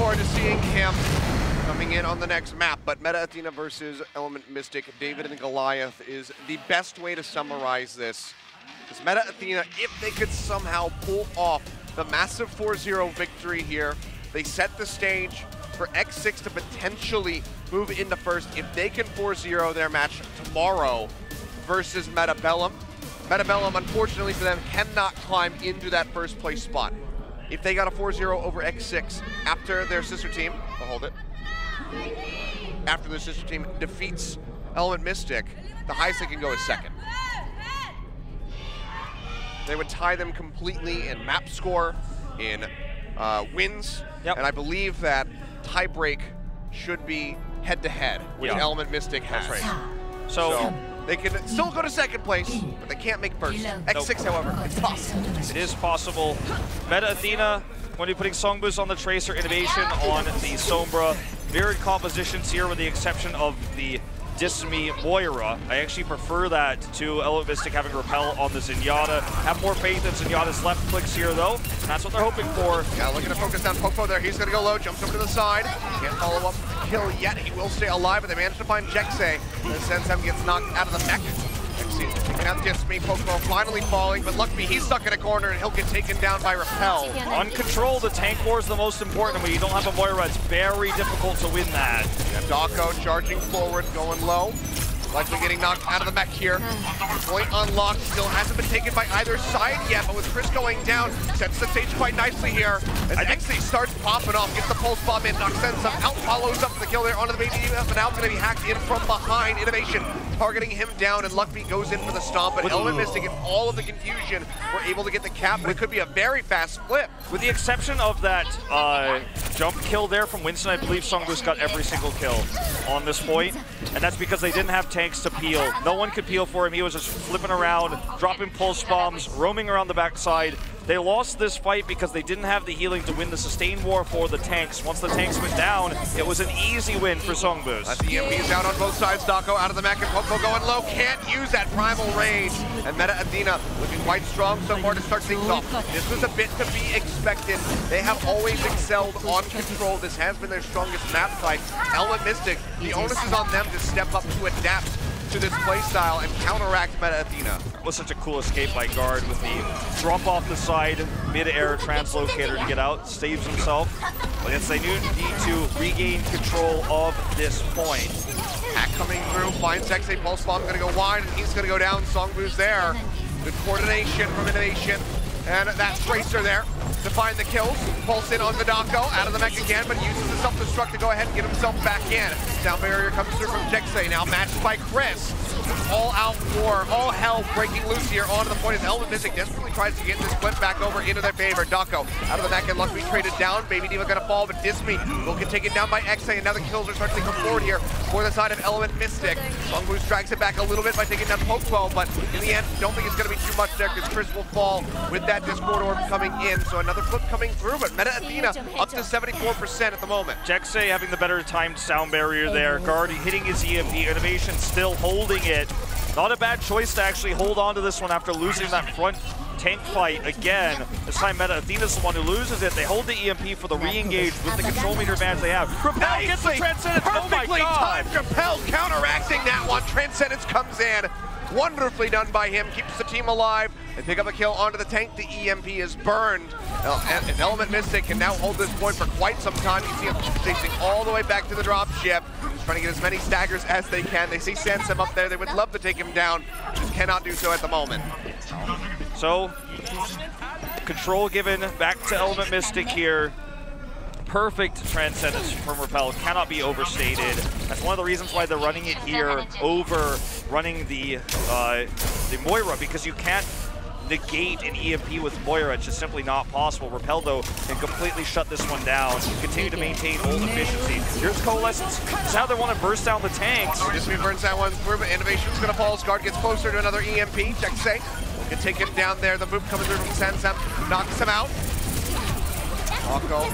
forward to seeing him coming in on the next map, but Meta Athena versus Element Mystic, David and Goliath is the best way to summarize this. Because Meta Athena, if they could somehow pull off the massive 4-0 victory here, they set the stage for X6 to potentially move into first if they can 4-0 their match tomorrow versus Metabellum. Metabellum, unfortunately for them, cannot climb into that first place spot. If they got a 4-0 over X6 after their sister team, I'll hold it, after their sister team defeats Element Mystic, the highest they can go is second. They would tie them completely in map score, in wins, and I believe that tiebreak should be head-to-head, which Element Mystic has. That's right. So they can still go to second place, but they can't make first. X6, however, it's possible. It is possible. Meta Athena going to be putting Songboost on the Tracer, Innovation on the Sombra. Mirrored compositions here with the exception of the Dismi Moira. I actually prefer that to Element Mystic having Repel on the Zenyatta. Have more faith in Zenyatta's left clicks here though, and that's what they're hoping for. Yeah, looking to focus down Popo there. He's gonna go low, jumps over to the side. Can't follow up the kill yet. He will stay alive, but they managed to find Jexay. And Sensem gets knocked out of the mech. Taking out Dismi, Popo finally falling, but luckily he's stuck in a corner and he'll get taken down by Repel. On control, the tank war is the most important. When you don't have a Moira, it's very difficult to win that. Yeah, Dako charging forward, going low. Likely getting knocked out of the mech here. Point unlocked, still hasn't been taken by either side yet, but with Chris going down, sets the stage quite nicely here. As Exley starts popping off, gets the pulse bomb in, knocks Sensum out, follows up for the kill there onto the baby, but now going to be hacked in from behind. Innovation targeting him down, and Luckby goes in for the stomp, but Element Mystic, in all of the confusion, were able to get the cap, but it could be a very fast flip. With the exception of that jump kill there from Winston, I believe Songboost got every single kill on this point, and that's because they didn't have tanks to peel. No one could peel for him. He was just flipping around, dropping pulse bombs, roaming around the backside. They lost this fight because they didn't have the healing to win the sustain war for the tanks. Once the tanks went down, it was an easy win for Songboost. The EMP's out on both sides. Dako out of the mech and Popo going low. Can't use that primal rage. And Meta Athena looking quite strong so far to start things off. This was a bit to be expected. They have always excelled on control. This has been their strongest map type. Element Mystic, the onus is on them to step up to adapt to this playstyle and counteract Meta Athena. It was such a cool escape by Guard with the drop off the side, mid-air translocator to get out, saves himself. But yes, they need to regain control of this point. Hack coming through, finds Xay, pulse bomb gonna go wide, and he's gonna go down. Songboost there. Good coordination from Innovation. And that Tracer there to find the kills. Pulse in on the Dako, out of the mech again, but uses the self-destruct to go ahead and get himself back in. Sound barrier comes through from Jexay, now matched by Chris. All out war, all hell breaking loose here onto the point as Element Mystic desperately tries to get this flip back over into their favor. Dako out of the mech and Luckby traded down. Baby Diva gonna fall, but Dismi will get taken down by Xay, and now the kills are starting to come forward here for the side of Element Mystic. Songboost drags it back a little bit by taking down Popo, but in the end, don't think it's gonna be too much there because Chris will fall with that Discord orb coming in. So another flip coming through, but Meta Athena up to 74% at the moment. Jexay having the better timed sound barrier there. Guard hitting his EMP, Innovation still holding it. Not a bad choice to actually hold on to this one after losing that front tank fight again. This time Meta Athena's the one who loses it. They hold the EMP for the re-engage with the control meter advantage they have. Repel gets the Transcendence. Perfectly timed. Repel counteracting that one. Transcendence comes in. Wonderfully done by him, keeps the team alive. They pick up a kill onto the tank. The EMP is burned. And Element Mystic can now hold this point for quite some time. You see him chasing all the way back to the dropship. He's trying to get as many staggers as they can. They see Sansem up there. They would love to take him down, just cannot do so at the moment. So, control given back to Element Mystic here. Perfect Transcendence from Repel, cannot be overstated. That's one of the reasons why they're running it here over running the Moira, because you can't negate an EMP with Moira. It's just simply not possible. Repel, though, can completely shut this one down, continue to maintain ult efficiency. Here's Coalescence. This is how they want to burst down the tanks. Just burns that one through, but Innovation's going to fall. Guard gets closer to another EMP. Jexay can take him down there. The boop coming through from Sansem knocks him out. Dako,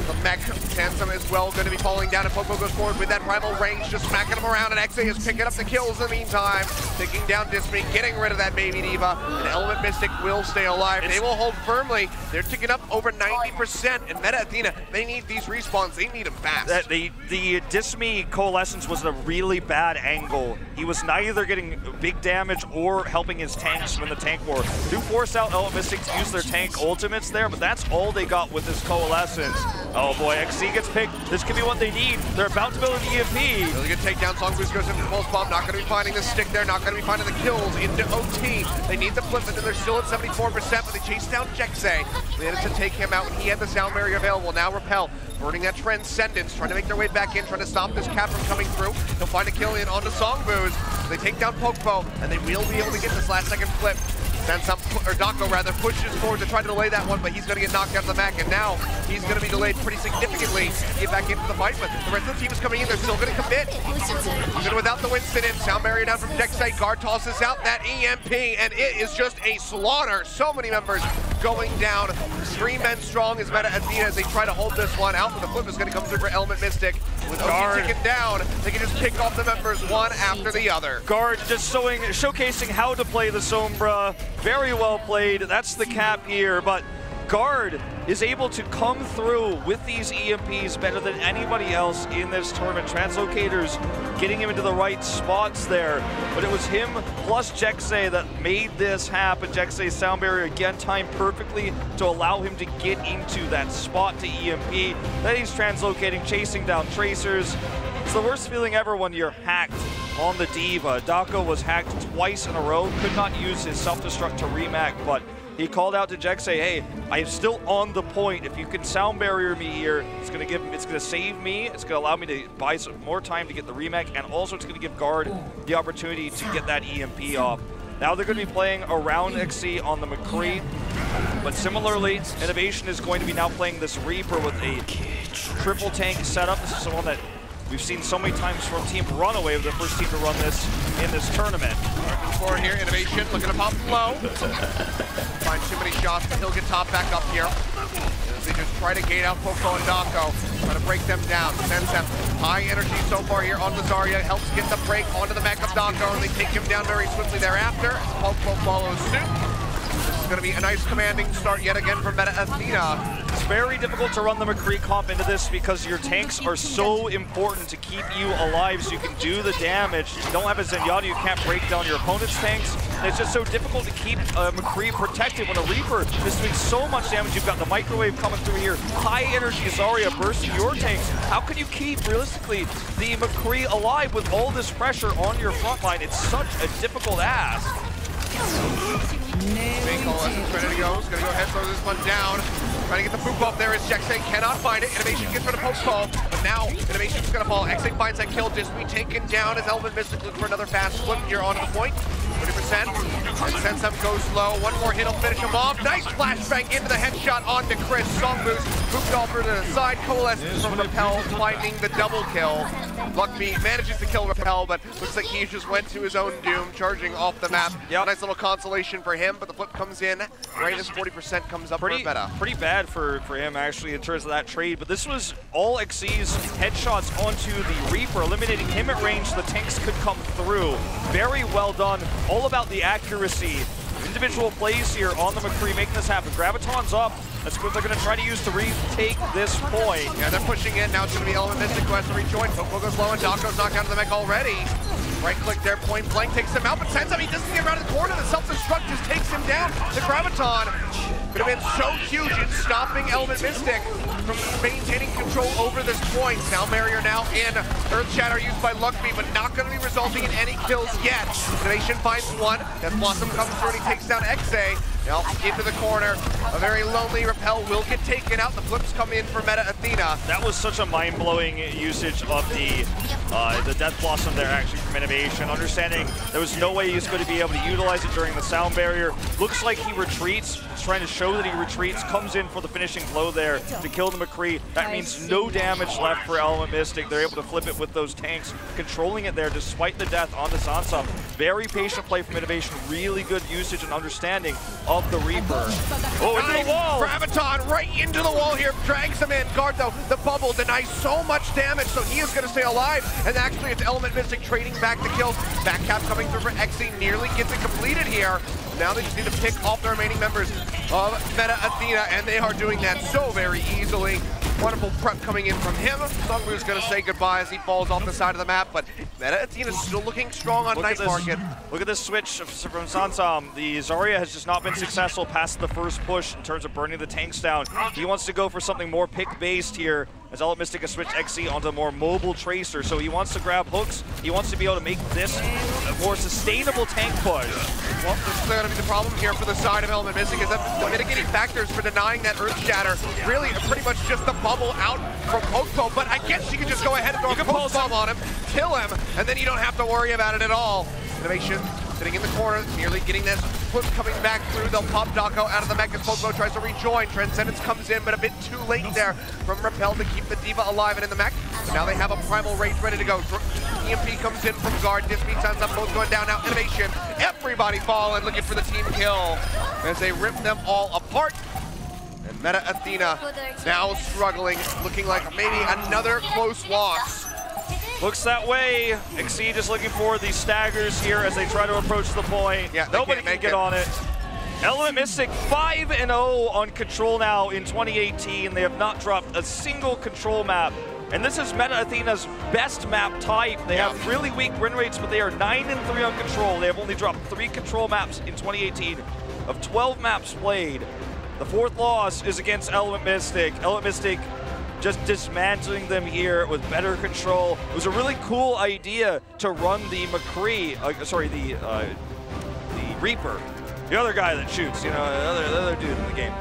the mech, Sansom as well, going to be falling down, and Popo goes forward with that primal range, just smacking him around, and XA is picking up the kills in the meantime, taking down Disney, getting rid of that baby diva, and Element Mystic will stay alive. They will hold firmly. They're ticking up over 90%, and Meta Athena, they need these respawns. They need them fast. The Dismy Coalescence was a really bad angle. He was neither getting big damage or helping his tanks win the tank war. Do force out Element Mystic to use their tank ultimates there, but that's all they got with this Coalescence. Oh boy, XC gets picked. This could be what they need. They're about to build an EMP. Really good takedown. Song Boost goes into the pulse bomb. Not going to be finding the stick there. Not going to be finding the kills into OT. They need the flip, and they're still at 74%, but they chase down Jexay. They managed to take him out when he had the sound barrier available. Now Repel, burning that Transcendence, trying to make their way back in, trying to stop this cap from coming through. They'll find a kill in onto Song Boost. They take down Pokpo, and they will be able to get this last second flip. Dako rather pushes forward to try to delay that one, but he's going to get knocked out of the mech, and now he's going to be delayed pretty significantly to get back into the fight. But the rest of the team is coming in. They're still going to commit. Even without the Winston in, sound barrier down from Jexay. Guard tosses out that EMP, and it is just a slaughter. So many members going down. 3 men strong is Meta Athena as they try to hold this one out, but the flip is going to come through for Element Mystic. With OT ticking down, they can just pick off the members one after the other. Guard just showcasing how to play the Sombra. Very well played. That's the cap here, but Guard is able to come through with these EMPs better than anybody else in this tournament. Translocators getting him into the right spots there, but it was him plus Jexay that made this happen. Jexay's sound barrier again timed perfectly to allow him to get into that spot to EMP. Then he's translocating, chasing down tracers. It's the worst feeling ever when you're hacked on the Diva. Dako was hacked twice in a row, could not use his self-destruct to remac, but he called out to Jexay, hey, I am still on the point. If you can sound barrier me here, it's gonna save me. It's gonna allow me to buy some more time to get the remac, and also it's gonna give Guard the opportunity to get that EMP off. Now they're gonna be playing around XC on the McCree, but similarly, Innovation is going to be now playing this Reaper with a triple tank setup. This is the one that we've seen so many times from Team Runaway, the first team to run this in this tournament. Forward here, Innovation looking to pop low. Find too many shots, but he'll get top back up here. As they just try to gate out Popo and Dako, trying to break them down. Sends them high energy so far here on the Zarya. Helps get the break onto the mech of Dako, and they take him down very swiftly thereafter. Popo follows suit. This is going to be a nice commanding start yet again for Meta Athena. It's very difficult to run the McCree comp into this because your tanks are so important to keep you alive so you can do the damage. You don't have a Zenyatta, you can't break down your opponent's tanks. And it's just so difficult to keep McCree protected when a Reaper is doing so much damage. You've got the microwave coming through here, high energy Zarya bursting your tanks. How can you keep, realistically, the McCree alive with all this pressure on your front line? It's such a difficult ask. Main Coalescence ready to go. He's going to go ahead and throw this one down. Trying to get the poop up there is Jexay, cannot find it. Innovation gets rid of Pope's call, but now Innovation's going to fall. XA finds that kill, just be taken down as Element Mystic looking for another fast flip here onto the point. 30%, and Sensum goes low. One more hit will finish him off. Nice flashbang into the headshot onto Chris. Song Boost, moved over to the side. Coalescence from Repel, finding the double kill. Luckby manages to kill Repel, but looks like he just went to his own doom, charging off the map. Yep. Nice little consolation for him, but the flip comes in right as 40% comes up for Meta. Pretty bad for him, actually, in terms of that trade, but this was all XC's headshots onto the Reaper, eliminating him at range so the tanks could come through. Very well done. All about the accuracy. Individual plays here on the McCree making this happen. Graviton's up. That's what they're going to try to use to retake this point. Yeah, they're pushing in. Now it's going to be Element Mystic who has to rejoin. Popo goes low and Dako's knocked out of the mech already. Right click there, point blank takes him out, but Sensum, he doesn't get around the corner. The self-destruct just takes him down. The Graviton could have been so huge in stopping Element Mystic from maintaining control over this point. Sound barrier now in. Earth Shatter used by Luckby, but not going to be resulting in any kills yet. Innovation finds one. Death Blossom comes through and he takes down XA. Now into the corner. A very lonely Repel will get taken out. The flips come in for Meta Athena. That was such a mind-blowing usage of the Death Blossom there, actually, from Innovation. Understanding there was no way he was going to be able to utilize it during the sound barrier. Looks like he retreats. He's trying to show that he retreats. Comes in for the finishing blow there to kill the McCree. That means no damage left for Element Mystic. They're able to flip it with those tanks, controlling it there despite the death on the Sansa. Very patient play from Innovation. Really good usage and understanding of of the Reaper. Oh, into the wall! Graviton right into the wall here, drags him in. Guard though, the bubble denies so much damage, so he is going to stay alive. And actually it's Element Mystic trading back the kills. Backcap coming through for XE, nearly gets it completed here. Now they just need to pick off the remaining members of Meta Athena, and they are doing that so very easily. Wonderful prep coming in from him. Songwoo's going to say goodbye as he falls off the side of the map, but Meta Athena's still looking strong on Night Market. Look at this switch from Sansam. The Zarya has just not been successful past the first push in terms of burning the tanks down. He wants to go for something more pick-based here, as Element Mystic has switched XE onto a more mobile Tracer, so he wants to grab hooks. He wants to be able to make this a more sustainable tank push. Well, this is going to be the problem here for the side of Element Mystic, is that the mitigating factors for denying that Earth Shatter really are pretty much just the bubble out from Pokepo, but I guess you can just go ahead and throw a Poke Bomb on him, kill him, and then you don't have to worry about it at all. Innovation sitting in the corner, nearly getting this push coming back through. They'll pop Dako out of the mech as Pokepo tries to rejoin. Transcendence comes in, but a bit too late there from Repel to keep the Diva alive and in the mech. But now they have a Primal Rage ready to go. EMP comes in from guard. Disbeat sounds up, both going down now. Innovation, everybody falling, looking for the team kill as they rip them all apart. And Meta Athena now struggling, looking like maybe another close loss. Looks that way. XE just looking for the staggers here as they try to approach the point. Yeah, nobody can get on it. Element Mystic 5-0 on Control now in 2018. They have not dropped a single Control map. And this is Meta Athena's best map type. They have really weak win rates, but they are 9-3 on Control. They have only dropped 3 Control maps in 2018 of 12 maps played. The 4th loss is against Element Mystic. Element Mystic just dismantling them here with better control. It was a really cool idea to run the McCree, the Reaper, the other guy that shoots, you know, the other dude in the game.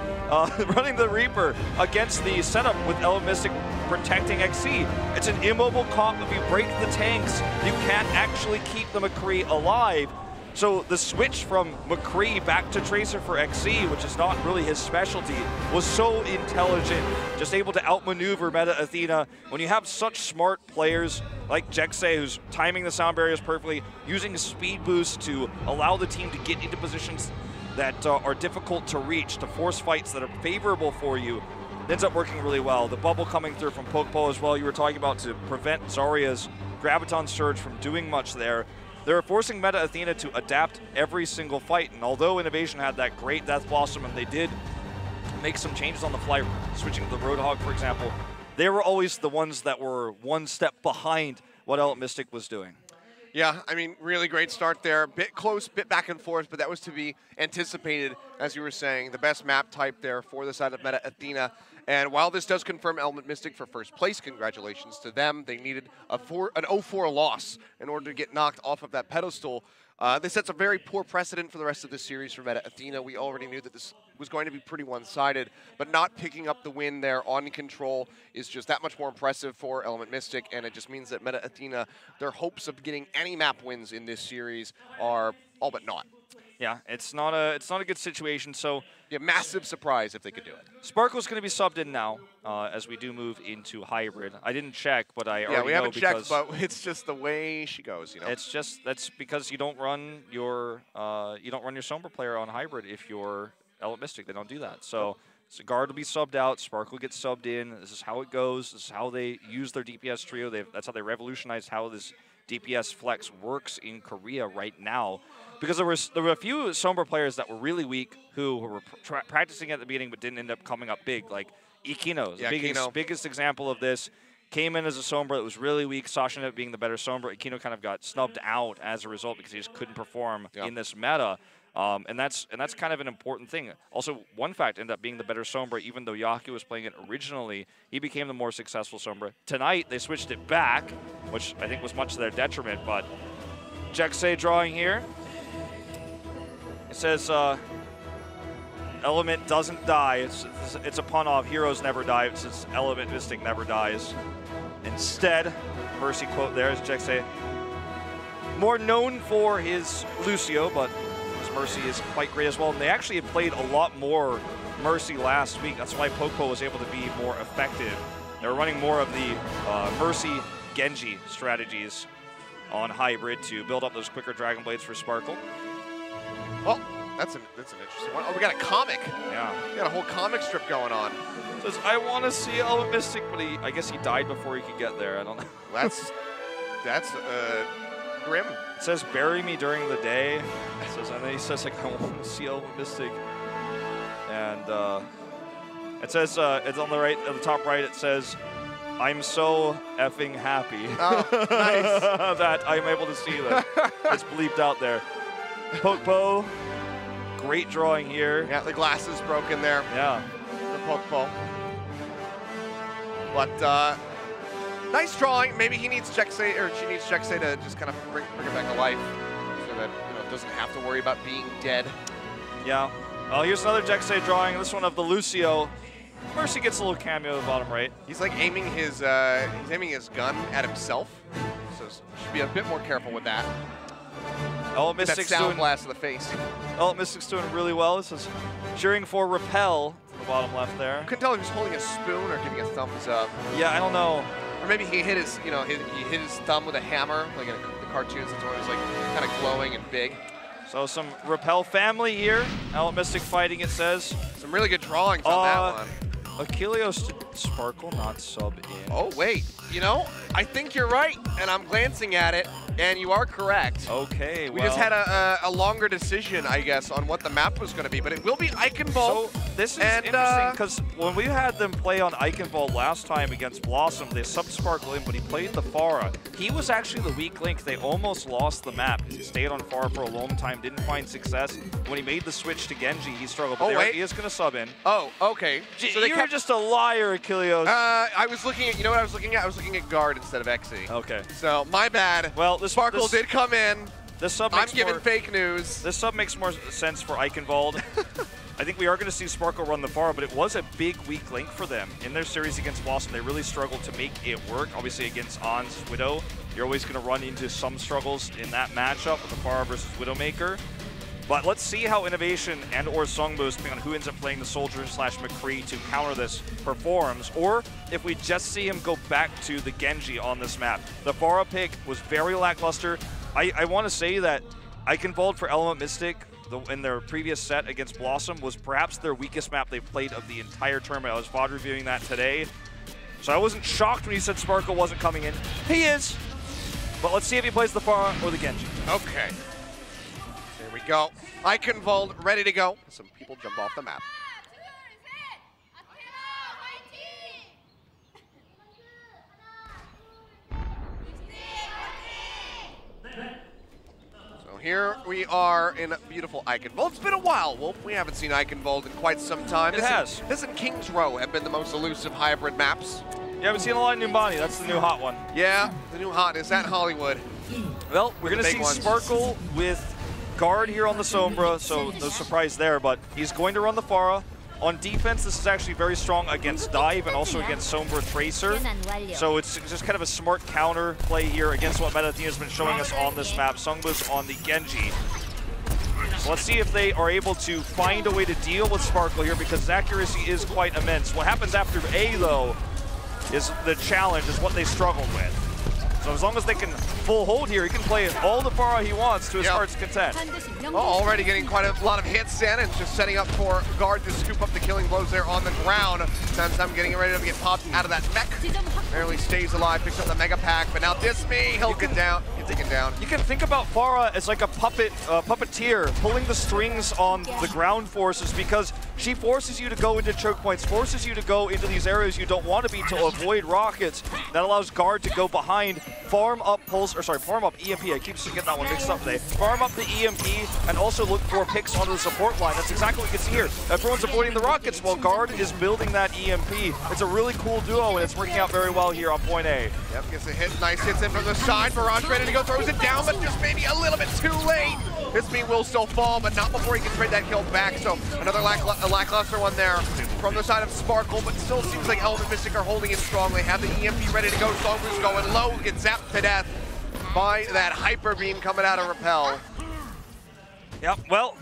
Running the Reaper against the setup with Element Mystic protecting XE. It's an immobile comp. If you break the tanks, you can't actually keep the McCree alive. So the switch from McCree back to Tracer for XE, which is not really his specialty, was so intelligent, just able to outmaneuver Meta Athena. When you have such smart players like Jekse, who's timing the sound barriers perfectly, using speed boost to allow the team to get into positions that are difficult to reach, to force fights that are favorable for you, it ends up working really well. The bubble coming through from Pokepo as well, you were talking about, to prevent Zarya's Graviton Surge from doing much there. They're forcing Meta Athena to adapt every single fight, and although Innovation had that great Death Blossom and they did make some changes on the fly, switching to the Roadhog, for example, they were always the ones that were one step behind what Element Mystic was doing. Yeah, I mean, really great start there. Bit close, bit back and forth, but that was to be anticipated, as you were saying. The best map type there for the side of Meta Athena. And while this does confirm Element Mystic for first place, congratulations to them. They needed an 0-4 loss in order to get knocked off of that pedestal. This sets a very poor precedent for the rest of the series for Meta Athena. We already knew that this was going to be pretty one-sided, but not picking up the win there on Control is just that much more impressive for Element Mystic, and it just means that Meta Athena, their hopes of getting any map wins in this series are all but naught. Yeah, it's not a good situation. So yeah, massive surprise if they could do it. Sparkle's going to be subbed in now as we do move into hybrid. I didn't check, but I already know. Yeah, we haven't checked, but it's just the way she goes. You know, it's just that's because you don't run your Sombra player on hybrid if you're Element Mystic. They don't do that. So guard will be subbed out. Sparkle gets subbed in. This is how it goes. This is how they use their DPS trio. That's how they revolutionized how this DPS flex works in Korea right now. Because there were a few Sombra players that were really weak who were practicing at the beginning but didn't end up coming up big, like Achilios. Yeah, the biggest example of this. Came in as a Sombra that was really weak. Sasha ended up being the better Sombra. Achilio kind of got snubbed out as a result because he just couldn't perform in this meta. And that's kind of an important thing. Also, one fact ended up being the better Sombra, even though Yaku was playing it originally. He became the more successful Sombra. Tonight, they switched it back, which I think was much to their detriment, but Jekse drawing here. It says, Element doesn't die. It's a pun off Heroes Never Die. It says Element Mystic never dies. Instead, Mercy quote there is Jekse. More known for his Lucio, but his Mercy is quite great as well. And they actually had played a lot more Mercy last week. That's why Pokepo was able to be more effective. They were running more of the Mercy Genji strategies on hybrid to build up those quicker Dragon Blades for Sparkle. Well, That's an interesting one. Oh, we got a comic. Yeah. We got a whole comic strip going on. Says, I want to see Element Mystic, but I guess he died before he could get there. I don't know. That's grim. It says, bury me during the day. It says, and then he says, like, I want to see Element Mystic. And it says, it's on the right, at the top right, it says, I'm so effing happy nice. that I'm able to see them. It's bleeped out there. Poke-po, great drawing here. Yeah, the glass is broken there. Yeah. The poke-po. But nice drawing. Maybe he needs Jexay, or she needs Jexay to just kind of bring it back to life, so that it doesn't have to worry about being dead. Yeah. Well, here's another Jexay drawing. This one of the Lucio. Mercy gets a little cameo at the bottom right. He's like aiming his gun at himself, so should be a bit more careful with that. Element Mystic's that sound doing blast to the face. Element Mystic's doing really well. This is cheering for Repel in the bottom left there. Couldn't tell if he was holding a spoon or giving a thumbs up. Yeah, I don't know. Or maybe he hit his, he hit his thumb with a hammer, like in the cartoons. It's always like kind of glowing and big. So some Repel family here. Element Mystic fighting, it says. Some really good drawings on that one. Achilios Sparkle not sub in. Oh, wait. I think you're right, and I'm glancing at it, and you are correct. Okay, We just had a longer decision, I guess, on what the map was going to be, but it will be Eichenwald. So this is interesting, because when we had them play on Eichenwald last time against Blossom, they subbed Sparkle in, but he played the Pharah. He was actually the weak link. They almost lost the map because he stayed on Pharah for a long time, didn't find success. When he made the switch to Genji, he struggled, but he is going to sub in. Oh, okay. So you're just a liar, Achilios. I was looking at, you know what I was looking at? I was looking at guard instead of Xe. Okay. So, my bad. Well, Sparkle did come in. This sub I'm giving fake news. This sub makes more sense for Eichenwald. I think we are going to see Sparkle run the Pharah, but it was a big weak link for them. In their series against Blossom, they really struggled to make it work. Obviously, against On's Widow, you're always going to run into some struggles in that matchup with the Pharah versus Widowmaker. But let's see how Innovation and or Songboost, depending on who ends up playing the Soldier / McCree to counter this, performs, or if we just see him go back to the Genji on this map. The Pharah pick was very lackluster. I want to say that Eichenwald for Element Mystic in their previous set against Blossom was perhaps their weakest map they've played of the entire tournament. I was VOD reviewing that today. So I wasn't shocked when he said Sparkle wasn't coming in. He is! But let's see if he plays the Pharah or the Genji. Okay. There we go. Eichenwald ready to go. Some people jump off the map. So here we are in beautiful Eichenwald. It's been a while, Wolf. We haven't seen Eichenwald in quite some time. This and King's Row have been the most elusive hybrid maps. Yeah, we've seen a lot of Numbani. That's the new hot one. Yeah, the new hot is at Hollywood. Well, we're going to see Sparkle with guard here on the Sombra, so no surprise there, but he's going to run the Pharah. On defense, this is actually very strong against Dive and also against Sombra Tracer. So it's just kind of a smart counter play here against what Athena has been showing us on this map. Songboost on the Genji. So let's see if they are able to find a way to deal with Sparkle here, because his accuracy is quite immense. What happens after A, though, is the challenge, is what they struggled with. So as long as they can full hold here, he can play all the Pharah he wants to his heart's content. Well, already getting quite a lot of hits in, and just setting up for guard to scoop up the killing blows there on the ground. Samsam getting ready to get popped out of that mech. Barely stays alive, picks up the Mega Pack, but now Disme, he'll get down. He's taken down. You can think about Pharah as like a puppeteer, pulling the strings on the ground forces, because she forces you to go into choke points, forces you to go into these areas you don't want to be to avoid rockets. That allows guard to go behind, farm up EMP. I keep getting that one mixed up today. Farm up the EMP and also look for picks onto the support line. That's exactly what we can see here. Everyone's avoiding the rockets while guard is building that EMP. It's a really cool duo, and it's working out very well here on point A. Yep, gets a hit. Nice hits in from the side. Barrage ready to go, throws it down, but just maybe a little bit too late. Disme will still fall, but not before he can trade that kill back. So another lackluster one there from the side of Sparkle, but still seems like Element Mystic are holding in strongly. Have the EMP ready to go. Songboost going low, gets zapped to death by that Hyper Beam coming out of Repel. Yep, well,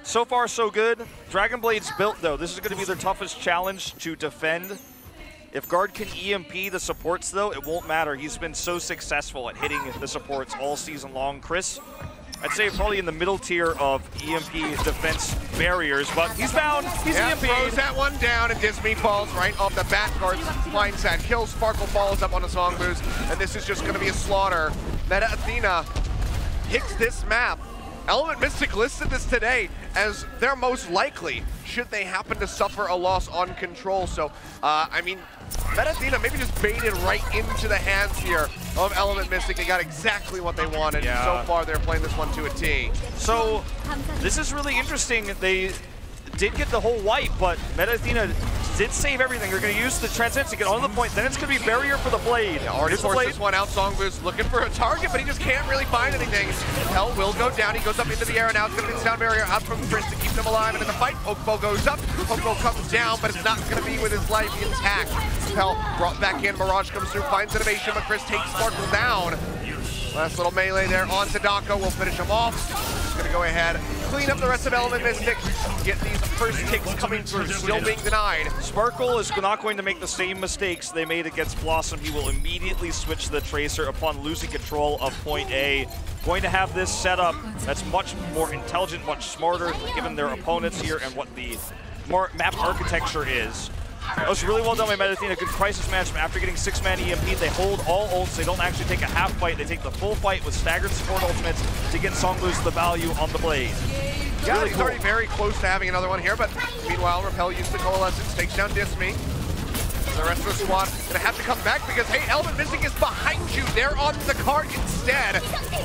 so far so good. Dragon Blade's built, though. This is going to be their toughest challenge to defend. If guard can EMP the supports, though, it won't matter. He's been so successful at hitting the supports all season long. Chris, I'd say probably in the middle tier of EMP defense barriers, but he's found. He's EMP'd. Throws that one down, and Disney falls right off the bat. Guards finds that kill. Sparkle follows up on a Song Boost, and this is just going to be a slaughter. Meta Athena picks this map. Element Mystic listed this today as their most likely should they happen to suffer a loss on control. So, I mean, Meta Athena maybe just baited right into the hands here of Element Mystic. They got exactly what they wanted. Yeah. So far, they're playing this one to a T. So, this is really interesting. They did get the whole wipe, but Meta Athena did save everything. They're going to use the Transcendence to get on the point. Then it's going to be barrier for the Blade. Yeah, already forced this one out. Song Boost looking for a target, but he just can't really find anything. Hell will go down. He goes up into the air, and now it's going to be the sound barrier out from Chris to keep them alive. And in the fight, Pokeball goes up. Pokeball comes down, but it's not going to be with his life intact. Hell brought back in. Mirage comes through, finds Innovation, but Chris takes Sparkle down. Last little melee there onto Dako. We'll finish him off. Just gonna go ahead, clean up the rest of Element Mystic, get these first ticks coming through, still being denied. Sparkle is not going to make the same mistakes they made against Blossom. He will immediately switch the Tracer upon losing control of point A. Going to have this setup that's much more intelligent, much smarter, given their opponents here and what the map architecture is. That was really well done by Meta Athena. Good crisis management. After getting 6-man EMP, they hold all ults. They don't actually take a half fight. They take the full fight with staggered support ultimates to get Song Boost the value on the Blade. Yeah, really he's cool. already very close to having another one here, but meanwhile, Repel used the Coalescence, takes down Disme. The rest of the squad gonna have to come back because, hey, Element Mystic is behind you. They're on the cart instead,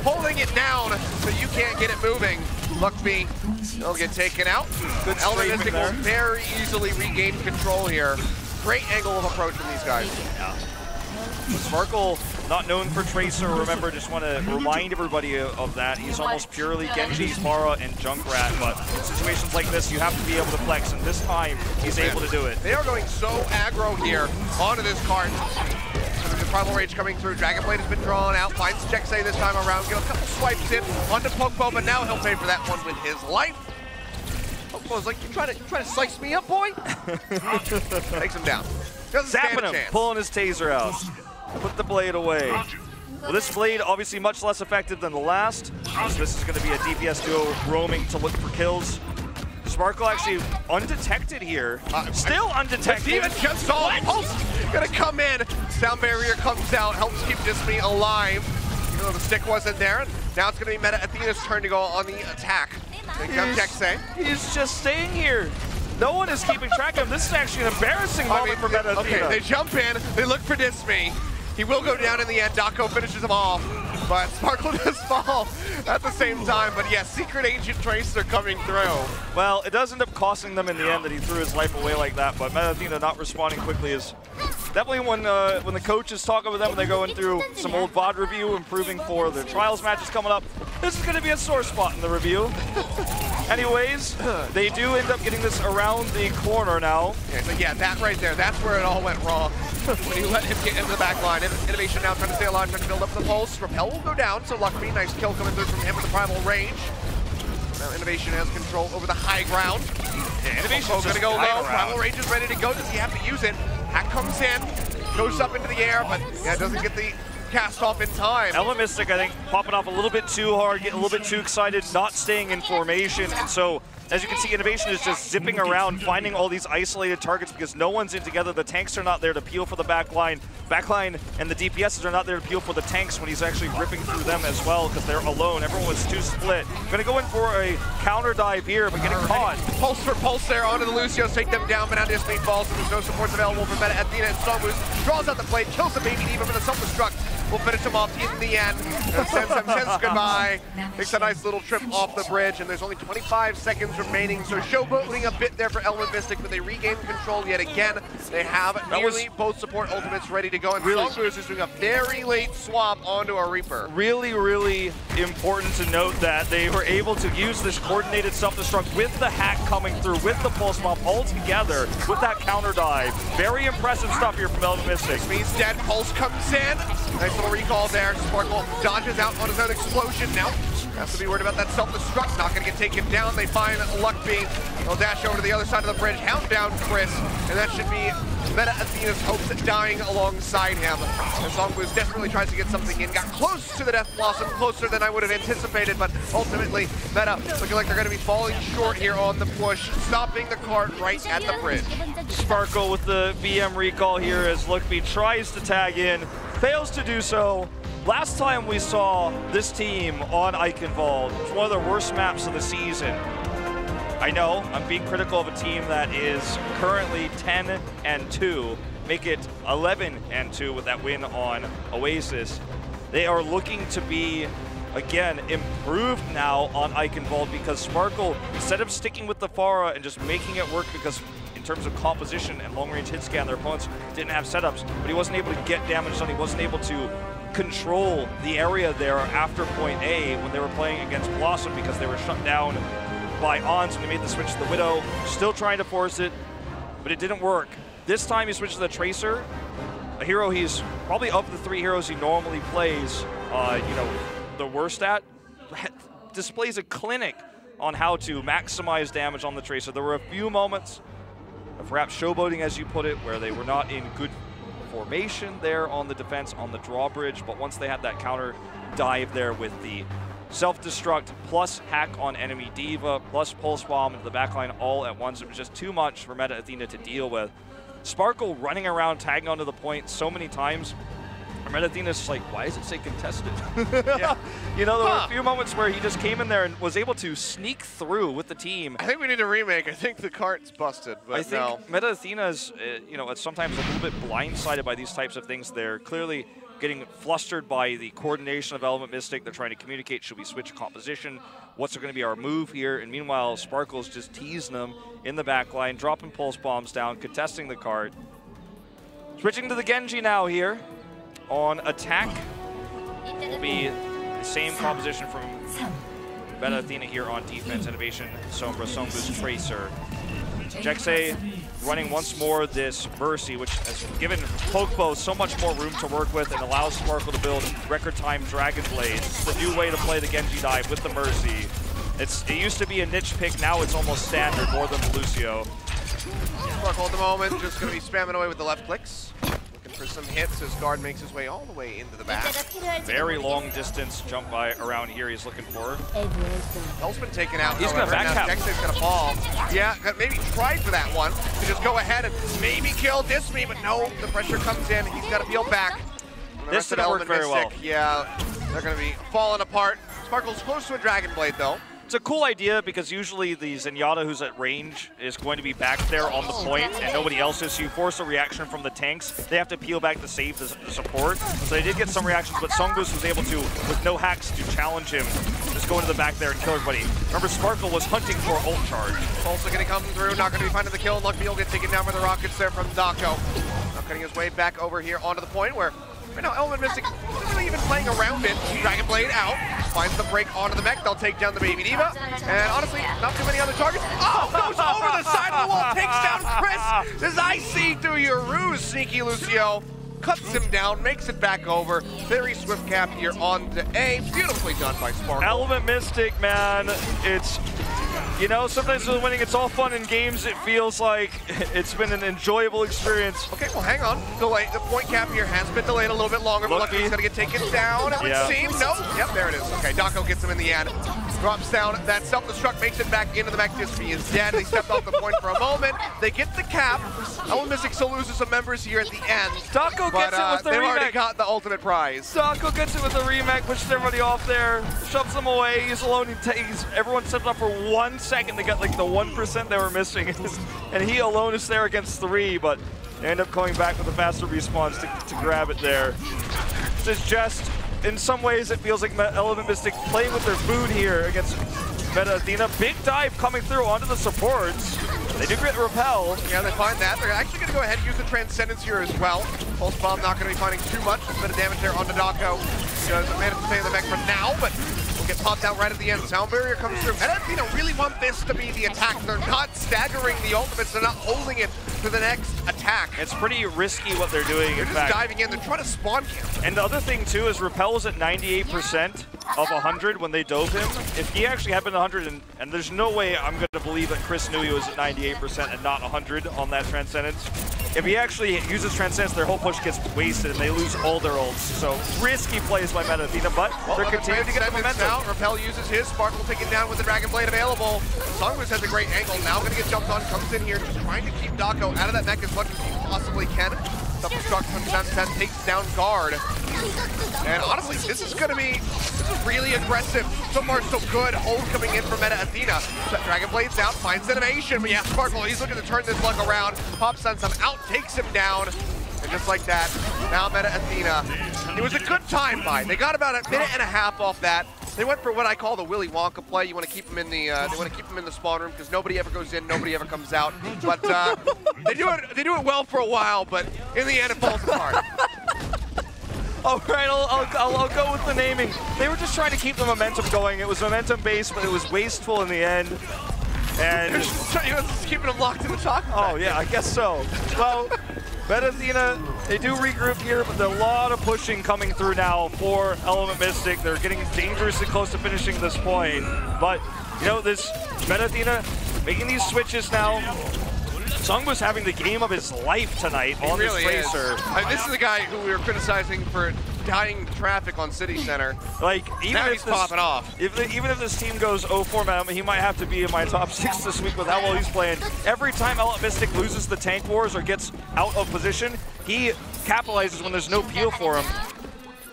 holding it down so you can't get it moving. Luckby, they'll get taken out. Good Element strafing Mystic there. will very easily regain control here. Great angle of approach from these guys. Yeah. Sparkle, not known for Tracer, remember, just want to remind everybody of that. He's almost purely Genji, Mara, and Junkrat, but in situations like this, you have to be able to flex, and this time, he's able to do it. They are going so aggro here onto this cart. The Primal Rage coming through. Dragon Blade has been drawn out. Finds Jexay this time around. Get a couple swipes in onto Pokeball, but now he'll pay for that one with his life. Pokeball's like, you trying to slice me up, boy? Takes him down. Doesn't stand a Zapping him, chance. pulling his taser out. Put the Blade away. Well, this Blade obviously much less effective than the last. So this is going to be a DPS duo roaming to look for kills. Sparkle actually undetected here. Still undetected. Even just saw Pulse gonna come in. Sound barrier comes out, helps keep Disme alive. Even though the stick wasn't there. And now it's gonna be Meta Athena's turn to go on the attack. He's just staying here. No one is keeping track of him. This is actually an embarrassing moment for Meta Athena. Okay, they jump in, they look for Disme. He will go down in the end. Dako finishes him off, but Sparkle does fall at the same time. But yes, Secret Agent Tracer coming through. Well, it does end up costing them in the end that he threw his life away like that, but Meta Athena not responding quickly is definitely when the coach is talking with them and they're going through some old VOD review, improving for their Trials matches coming up. This is going to be a sore spot in the review. Anyways, they do end up getting this around the corner now. Yeah, that right there, that's where it all went wrong. When you let him get into the back line. Innovation now trying to stay alive, trying to build up the pulse. Repel will go down, so Luckby, nice kill coming through from him with the Primal Rage. Now Innovation has control over the high ground. Yeah, Innovation's going to go low. Primal Rage is ready to go. Does he have to use it? Hack comes in, goes up into the air, but yeah, doesn't get the cast off in time. Element Mystic, I think, popping off a little bit too hard, getting a little bit too excited, not staying in formation, and so as you can see, Innovation is just zipping around, finding all these isolated targets because no one's in together. The tanks are not there to peel for the backline. Backline and the DPSs are not there to peel for the tanks when he's actually ripping through them as well because they're alone. Everyone was too split. Gonna go in for a counter dive here, but getting caught. Pulse for Pulse there onto the Lucios, take them down, but now Disme falls, and there's no supports available for Meta Athena, and Song Boost draws out the blade, kills the Baby Diva, but the self-destruct will finish him off in the end. And says goodbye. Takes a nice little trip off the bridge, and there's only 25 seconds remaining, so showboating a bit there for Element Mystic, but they regain control yet again. They have nearly both support ultimates ready to go, and Song Boost is doing a very late swap onto a Reaper. Really, really important to note that they were able to use this coordinated self-destruct with the hack coming through, with the pulse bomb all together, with that counter dive. Very impressive stuff here from Element Mystic. Means dead. Pulse comes in. Nice little recall there. Sparkle dodges out on his own explosion. Now has to be worried about that self-destruct. Not going to get taken down. They find Luckby. He'll dash over to the other side of the bridge, hound down Chris, and that should be Meta Athena's hopes dying alongside him. And Songboost desperately tries to get something in, got close to the Death Blossom, closer than I would have anticipated, but ultimately Meta looking like they're going to be falling short here on the push, stopping the cart right at the bridge. Sparkle with the BM recall here as Luckby tries to tag in, fails to do so. Last time we saw this team on Eichenwald, it was one of their worst maps of the season. I know, I'm being critical of a team that is currently 10-2, make it 11-2 with that win on Oasis. They are looking to be, again, improved now on Eichenwald because Sparkle, instead of sticking with the Pharah and just making it work because in terms of composition and long-range hit scan, their opponents didn't have setups, but he wasn't able to get damage done, he wasn't able to control the area there after point A when they were playing against Blossom because they were shut down by Ons when they made the switch to the Widow. Still trying to force it, but it didn't work. This time he switched to the Tracer, a hero he's probably of the 3 heroes he normally plays, you know, the worst at. Displays a clinic on how to maximize damage on the Tracer. There were a few moments of perhaps showboating, as you put it, where they were not in good formation there on the defense on the drawbridge, but once they had that counter dive there with the self-destruct plus hack on enemy Diva plus pulse bomb into the backline all at once, it was just too much for Meta Athena to deal with. Sparkle running around tagging onto the point so many times, Meta Athena's just like, why does it say contested? Yeah. You know, there were a few moments where he just came in there and was able to sneak through with the team. I think we need a remake. I think the cart's busted, but I think Meta Athena's, you know, sometimes a little bit blindsided by these types of things. They're clearly getting flustered by the coordination of Element Mystic. They're trying to communicate, should we switch composition? What's going to be our move here? And meanwhile, Sparkle's just teasing them in the back line, dropping pulse bombs down, contesting the cart. Switching to the Genji now here. On attack, will be the same composition from Meta Athena here on defense. Innovation, Sombra, Songboost, Tracer. Jexay running once more this Mercy, which has given Pokebo so much more room to work with and allows Sparkle to build record time Dragon Blades. It's the new way to play the Genji dive with the Mercy. It used to be a niche pick, now it's almost standard more than the Lucio. Sparkle at the moment, just going to be spamming away with the left clicks. For some hits as Guard makes his way all the way into the back. Very long distance jump by around here he's looking for. Bell's been taken out. He's going to back tap. Jexay's going to fall. Yeah, maybe tried for that one to just go ahead and maybe kill Disme, but no, the pressure comes in. He's got to peel back. This didn't work very well. Yeah, they're going to be falling apart. Sparkle's close to a Dragon Blade though. It's a cool idea because usually the Zenyatta who's at range is going to be back there on the point and nobody else is, so you force a reaction from the tanks. They have to peel back to save the support. So they did get some reactions, but Songboost was able to, with no hacks, to challenge him. Just go into the back there and kill everybody. Remember, Sparkle was hunting for ult charge. Also going to come through, not going to be finding the kill. Luckby will get taken down by the rockets there from Dako. Now cutting his way back over here onto the point where right now, Element Mystic isn't really even playing around it. Dragon Blade out, finds the break onto the mech. They'll take down the Baby Diva, and honestly, not too many other targets. Oh, goes over the side of the wall, takes down Chris. As I see through your ruse, sneaky Lucio. Cuts him down, makes it back over. Very swift cap here on to A. Beautifully done by Sparkle. Element Mystic, man, it's, you know, sometimes with winning, it's all fun in games. It feels like it's been an enjoyable experience. Okay, well, hang on. Delay. The point cap here has been delayed a little bit longer, but Luckby's going to get taken down, it would seem. No. Yep, there it is. Okay, Dako gets him in the end. Drops down. That self-destruct makes it back into the mech. Disme is dead. They stepped off the point for a moment. They get the cap. Element Mystic still loses some members here at the end. Dako gets it with the they've remake. already got the ultimate prize. Dako gets it with the remake, pushes everybody off there, shoves them away. He's alone. Everyone stepped up for 1 second. They got like the 1% they were missing, and he alone is there against 3. But they end up coming back with a faster response to grab it there. This is just, in some ways, it feels like Element Mystic playing with their food here against Meta Athena. Big dive coming through onto the supports. They do get repel. Yeah, they find that. They're actually going to go ahead and use the Transcendence here as well. Pulse Bomb not going to be finding too much. Just a bit of damage there onto Dako. He does manage to stay in the mech for now, but we'll get popped out right at the end. Sound barrier comes through. And Athena really want this to be the attack. They're not staggering the ultimates. They're not holding it to the next attack. It's pretty risky what they're doing. They're just diving in. They're trying to spawn camp. And the other thing too is Repel was at 98% of 100 when they dove him. If he actually had been 100, and there's no way I'm going to believe that Chris knew he was at 98% and not 100 on that Transcendence. If he actually uses Transcendence, their whole push gets wasted and they lose all their ults. So risky plays by Meta Athena, but they're continuing to get the momentum. Now, Repel uses his, Sparkle taken down with the Dragon Blade available. Songboost has a great angle, now gonna get jumped on, comes in here, just trying to keep Dako out of that mech as much as he possibly can. Self-destruct from Seth takes down guard. And honestly, this is really aggressive. So far, so good. Hold coming in from Meta Athena. Dragon Blade's out, finds innovation. But yeah, Sparkle, he's looking to turn this luck around. Pops sends him out, takes him down. And just like that, now Meta Athena. It was a good time buy. They got about a minute and a half off that. They went for what I call the Willy Wonka play. You want to keep them in the spawn room because nobody ever goes in, nobody ever comes out. But they do it well for a while, but in the end it falls apart. All right, I'll go with the naming. They were just trying to keep the momentum going. It was momentum-based, but it was wasteful in the end. And just keeping them locked in the chocolate. Oh yeah, I guess so. Well, Meta Athena, they do regroup here, but there's a lot of pushing coming through now for Element Mystic. They're getting dangerously close to finishing this point. But, you know, this Meta Athena making these switches now. Songboost having the game of his life tonight on this Tracer. I mean, this is the guy who we were criticizing for dying traffic on City Center. Like, even now if he's popping off. Even if this team goes 0-4, he might have to be in my top 6 this week with how well he's playing. Every time Element Mystic loses the tank wars or gets out of position, he capitalizes when there's no peel for him.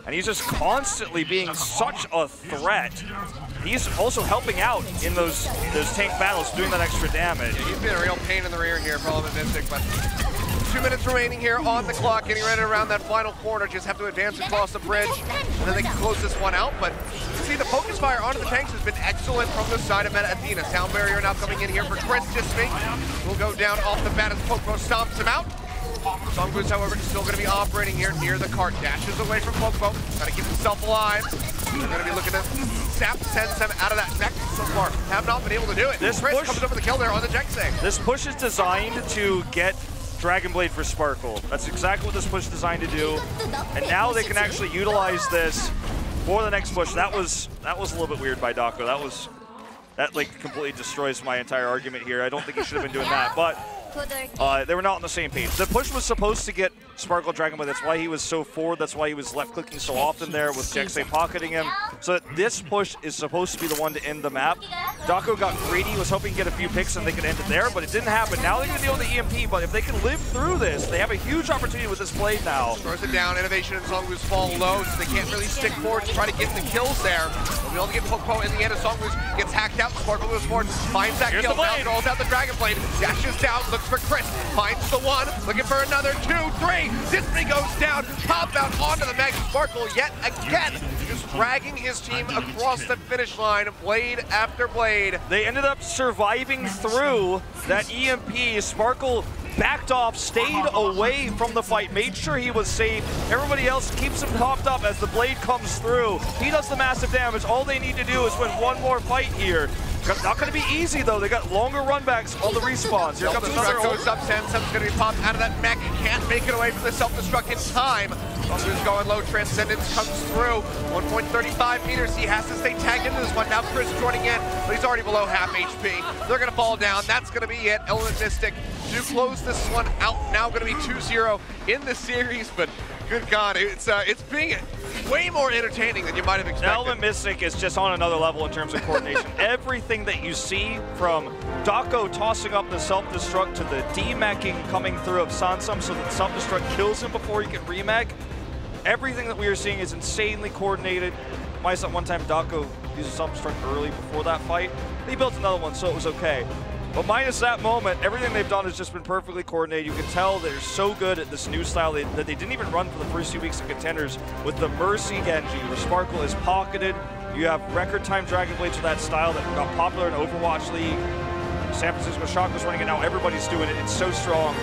And he's just constantly being such a threat. He's also helping out in those tank battles, doing that extra damage. Yeah, he's been a real pain in the rear here for Element Mystic, but 2 minutes remaining here on the clock, getting ready around that final corner. Just have to advance across the bridge, and then they can close this one out. But you see, the focus fire onto the tanks has been excellent from the side of Meta Athena. Sound barrier now coming in here for Chris. Dismay will go down off the bat as Poco stomps him out. Songboost, however, is still going to be operating here near the cart. Dashes away from Poco, trying to keep himself alive. They're going to be looking to Sap sends him out of that mech so far. Have not been able to do it. This Chris push comes over the kill there on the Jexing. This push is designed to get Dragon Blade for Sparkle. That's exactly what this push is designed to do. And now they can actually utilize this for the next push. That was a little bit weird by Dako. That like completely destroys my entire argument here. I don't think he should have been doing that, but they were not on the same page. The push was supposed to get Sparkle Dragon Blade. That's why he was so forward. That's why he was left clicking so often there with Jexay pocketing him. So this push is supposed to be the one to end the map. Dako got greedy, was hoping to get a few picks and they could end it there, but it didn't happen. Now they're going to deal with the EMP, but if they can live through this, they have a huge opportunity with this blade now. Throws it down. Innovation and Songboost fall low, so they can't really stick forward to try to get the kills there. They'll be able to get Poco in the end as Songboost gets hacked out. Sparkle moves forward, finds that kill. Now rolls out the Dragon Blade, dashes down, looks for Chris, finds the one, looking for another 2, 3. Disney goes down, pop out onto the Meg. Sparkle yet again, just dragging his team across the finish line, blade after blade. They ended up surviving through that EMP. Sparkle backed off, stayed away from the fight, made sure he was safe. Everybody else keeps him topped up as the blade comes through. He does the massive damage. All they need to do is win one more fight here. Not going to be easy, though. They got longer runbacks on the respawns. Here comes another goes up, Sam's going to be popped out of that mech. Can't make it away from the self-destruct in time. Songboost going low. Transcendence comes through. 1.35 meters. He has to stay tagged into this one. Now Chris joining in, but he's already below half HP. They're going to fall down. That's going to be it. Element Mystic do close this one out. Now going to be 2-0 in the series, but good God, it's being way more entertaining than you might have expected. Element Mystic is just on another level in terms of coordination. Everything that you see from Dako tossing up the self-destruct to the demeching coming through of Sansum so that self-destruct kills him before he can remech. Everything that we are seeing is insanely coordinated. Minus that one time Dako used a self-destruct early before that fight. He built another one, so it was okay. But minus that moment, everything they've done has just been perfectly coordinated. You can tell they're so good at this new style that they didn't even run for the first 2 weeks of Contenders with the Mercy Genji, where Sparkle is pocketed. You have record time Dragon Blades with that style that got popular in Overwatch League. San Francisco Shock was running it, now everybody's doing it. It's so strong.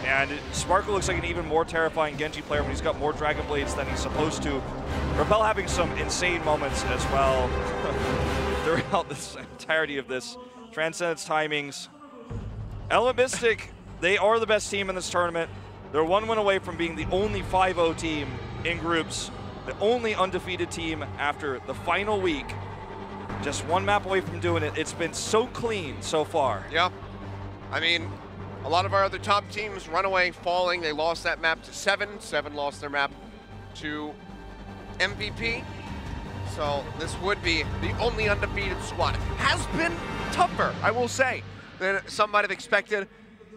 And Sparkle looks like an even more terrifying Genji player when he's got more Dragon Blades than he's supposed to. Repel having some insane moments as well throughout this entirety of this. Transcendence timings. Element Mystic, they are the best team in this tournament. They're 1 win away from being the only 5-0 team in groups, the only undefeated team after the final week. Just 1 map away from doing it. It's been so clean so far. Yeah. I mean, a lot of our other top teams, Runaway falling. They lost that map to Seven. Seven lost their map to MVP. So this would be the only undefeated squad. Has been tougher, I will say, than some might have expected.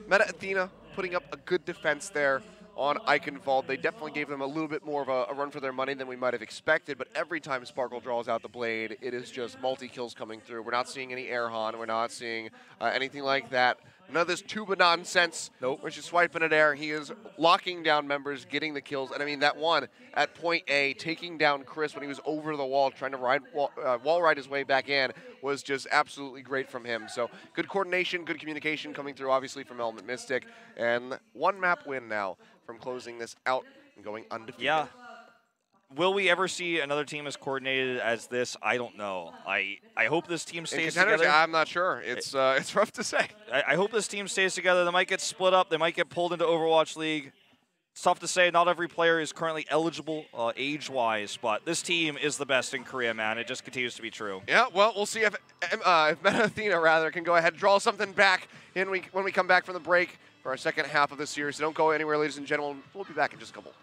Meta Athena putting up a good defense there on Eichenwald. They definitely gave them a little bit more of a run for their money than we might have expected, but every time Sparkle draws out the blade, it is just multi-kills coming through. We're not seeing any air haunt. We're not seeing anything like that. None of this tuba nonsense. Nope. We're just swiping it air. He is locking down members, getting the kills. And I mean, that one at point A, taking down Chris when he was over the wall, trying to wall ride his way back in, was just absolutely great from him. So good coordination, good communication coming through, obviously, from Element Mystic. And 1 map win now from closing this out and going undefeated. Yeah. Will we ever see another team as coordinated as this? I don't know. I hope this team stays together. I'm not sure. It's rough to say. I hope this team stays together. They might get split up. They might get pulled into Overwatch League. It's tough to say. Not every player is currently eligible age-wise, but this team is the best in Korea, man. It just continues to be true. Yeah, well, we'll see if Meta Athena, rather, can go ahead and draw something back when we come back from the break for our second half of this series. So don't go anywhere, ladies and gentlemen. We'll be back in just a couple.